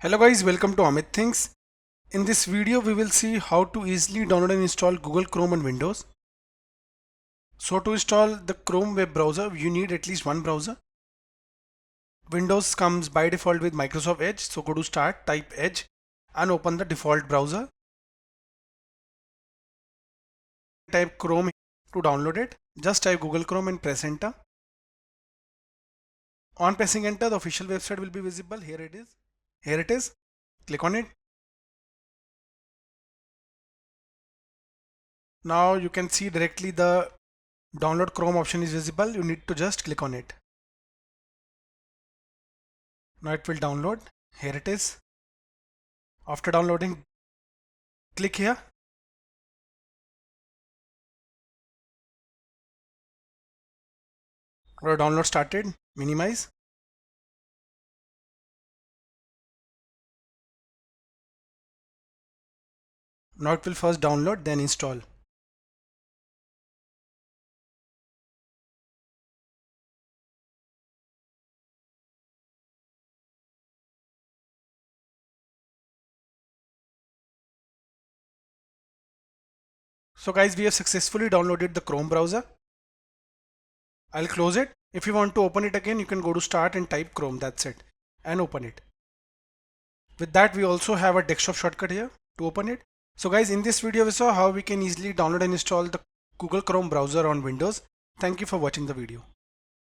Hello guys, welcome to Amit Things. In this video we will see how to easily download and install Google Chrome on Windows. So to install the Chrome web browser you need at least one browser. Windows comes by default with Microsoft Edge, so go to start, type Edge and open the default browser. Type Chrome to download it. Just type Google Chrome and press enter. On pressing enter the official website will be visible. Here it is. Here it is. Click on it. Now you can see directly the download Chrome option is visible. You need to just click on it. Now it will download. Here it is. After downloading, click here. Our download started. Minimize. Now it will first download, then install. So guys, we have successfully downloaded the Chrome browser. I'll close it. If you want to open it again, you can go to start and type Chrome. That's it. And open it. With that, we also have a desktop shortcut here to open it. So guys, in this video, we saw how we can easily download and install the Google Chrome browser on Windows. Thank you for watching the video.